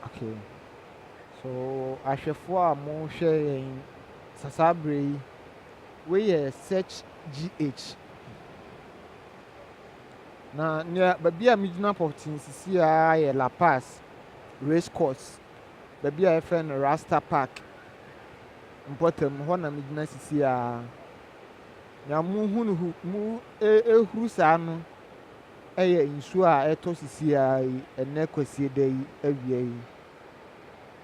Okay. So ahwɛfoɔ a mohwɛ yɛn saa berɛ yi, wei search GH. Na nea baabi a megyina pɔten sisi a yɛ La Paz race course. Baabi a yɛfrɛ no Rasta Park. Mpɔtam hɔ na megyina sisi a. Nea ehuru saa no ɛyɛ nsuo a ɛtɔ sisi a yi ɛnɛ kwasie da yi awia yi.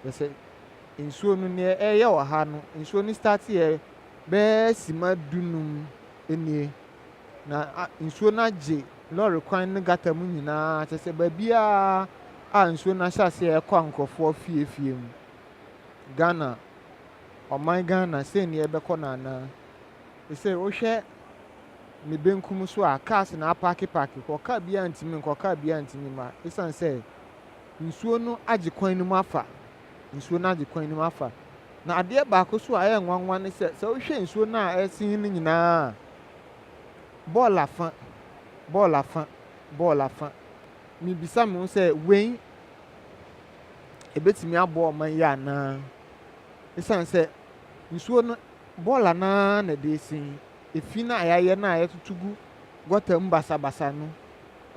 Yɛsɛ nsuo no nea ɛyɛ wɔ ha no, nsuo no start yɛ bɛyɛ sima 15 nie. Na nsuo no agye lɔre kwan ne gata mu nyinaa, kyerɛ sɛ baabiara a nsuo no ahyɛ aseɛ ɛkɔ nkurɔfoɔ fie mu. Ghana, ɔman Ghana sɛ nea ɛbɛkɔ no anaa. Sɛ wohwɛ ne benkum so a cars na apaake hɔ, car biara ntumi nkɔ, car biara ntumi mma. Ɛsiane sɛ nsuo no agye kwan no mu afa. Na adeɛ baako so a ɛyɛ nwanwa ne sɛ wohwɛ nsuo no a ɛsen no nyinaa a, bɔɔl afa. Mibisa me ho sɛ wei ɛbɛtumi aboa ɔman yi anaa. Ɛsiane sɛ nsuo no bɔɔl anaa na ɛde sen. Efi no a yɛayɛ no a yɛtoto gu gɔta mu basabasa no,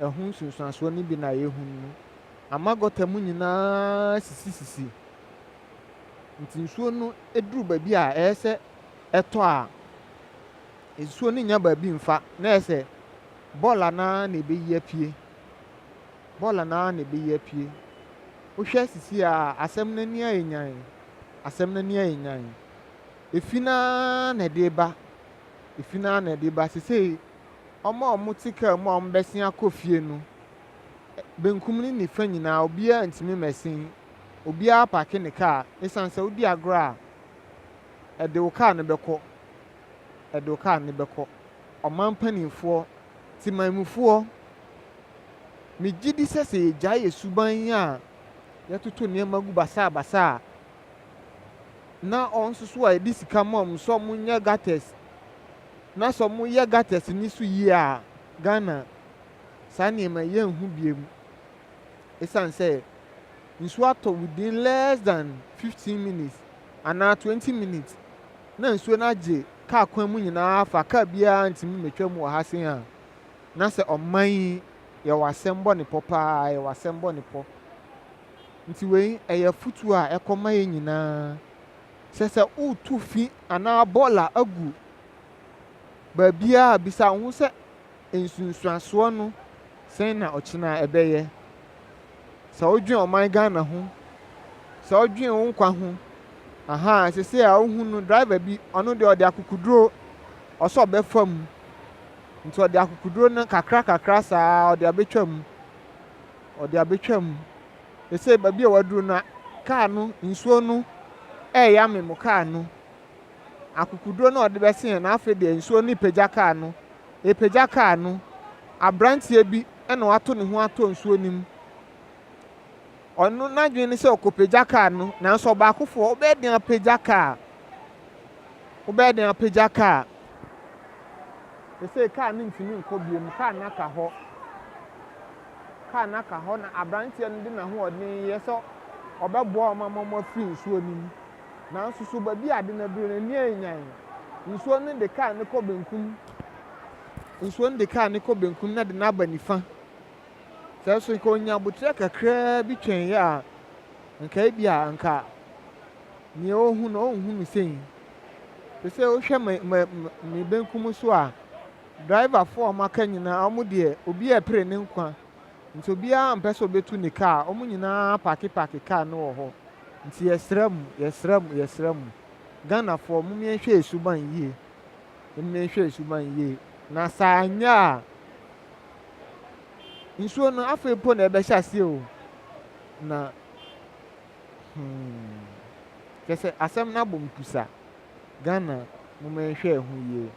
ɛho nsunsuansoɔ no bi na yɛhu no. Ama gɔta mu nyinaa sisi. Nti nsuo no eduru baabi a ɛyɛ sɛ ɛtɔ a, nsuo no nya baabi mfa na ɛyɛ sɛ bɔɔl anaa na ɛbɛyi apie. Wohwɛ sisi a asɛm n'ani ayɛ nyan. Efi naa na ɛde ba. Sesei ɔmo a ɔmo te kaa mu a ɔmo bɛsen akɔ fie no, benkum ne nifa nyinaa obiara ntumi mmɛsen. Obiara paake ne kaa. Ɛsiane sɛ wodi agorɔ a ɛde wo kaa no bɛkɔ. Ɔman mpanimfoɔ, temanmufoɔ, megye di sɛ yɛgyae yɛ suban a yɛtoto nneɛma gu basabasa a na ɔno nso so a yɛde sika ma ɔmo sɛ ɔmo nyɛ gutters. Na sɛ ɔmo yɛ gutters ni so yie a, Ghana saa nneɛma yɛnhu biom. Ɛsiane sɛ nsuo atɔ within less than 15 minutes anaa 20 minutes. Na nsuo no agye kaa kwan mu nyinaa afa, kaa biara ntumi mmetwa mu wɔ ha sen a, na sɛ ɔman yi yɛwɔ asɛm bɔ ne pɔ paa. Nti wei ɛyɛ futuo a ɛkɔma yɛn nyinaa. Sɛ wotu fi anaa bɔɔl a agu baabiara bisa wo ho sɛ nsunsuansoɔ no sɛn na ɔkyena ɛbɛyɛ. Sɛ wodwen ɔman Ghana ho, sɛ wodwen wo nkwa ho, sesei a wohu no driver bi ɔno deɛ ɔde akokuduro ɔsɛ ɔbɛfa mu. Nti ɔde akokuduro no kakra saa ɔde abɛtwa mu. Sesei baabi a waduru no, kaa no nsuo no ɛyɛ amem kaa no. Akokuduro no ɔde bɛsen na afei deɛ nsuo no epagya kaa no. Aberanteɛ bi ɛna wato ne ho atɔ nsuo no mu. Ɔno n'adwene ne sɛ ɔkɔpagya kaa no, nanso ɔbaakofoɔ wobɛyɛ den apagya kaa. Sesei kaa no ntumi nkɔ biom. Kaa no aka hɔ na aberanteɛ no de n'ahoɔden yɛ sɛ ɔbɛboa ɔmo ama ɔmo afiri nsuo no mu. Nanso so baabi a ade no aduru no ani ayɛ nyan. Nsuo no de kaa no kɔ benkum na de no aba nifa. Sɛ nso nka onya abotire kakraa bi twɛn yɛ a, nka ebi a nka nea ɔnhu no sɛn. Sɛ wohwɛ me benkum so a, driverfoɔ a ɔmo aka nyinaa ɔmo deɛ obi a ɛpere ne nkwa. Nti obiara mpɛ sɛ obetu ne kaa. Ɔmo nyinaa paake kaa no wɔ hɔ. Nti yɛsrɛ mu. Ghanafoɔ mo yɛnhwɛ suban yie. Na saa anyɛ a nsuo no afei po na ɛbɛhyɛ aseɛ o. Na kyerɛ sɛ asɛm no abɔ mpusa. Ghana mo yɛnhwɛ ɛho yie.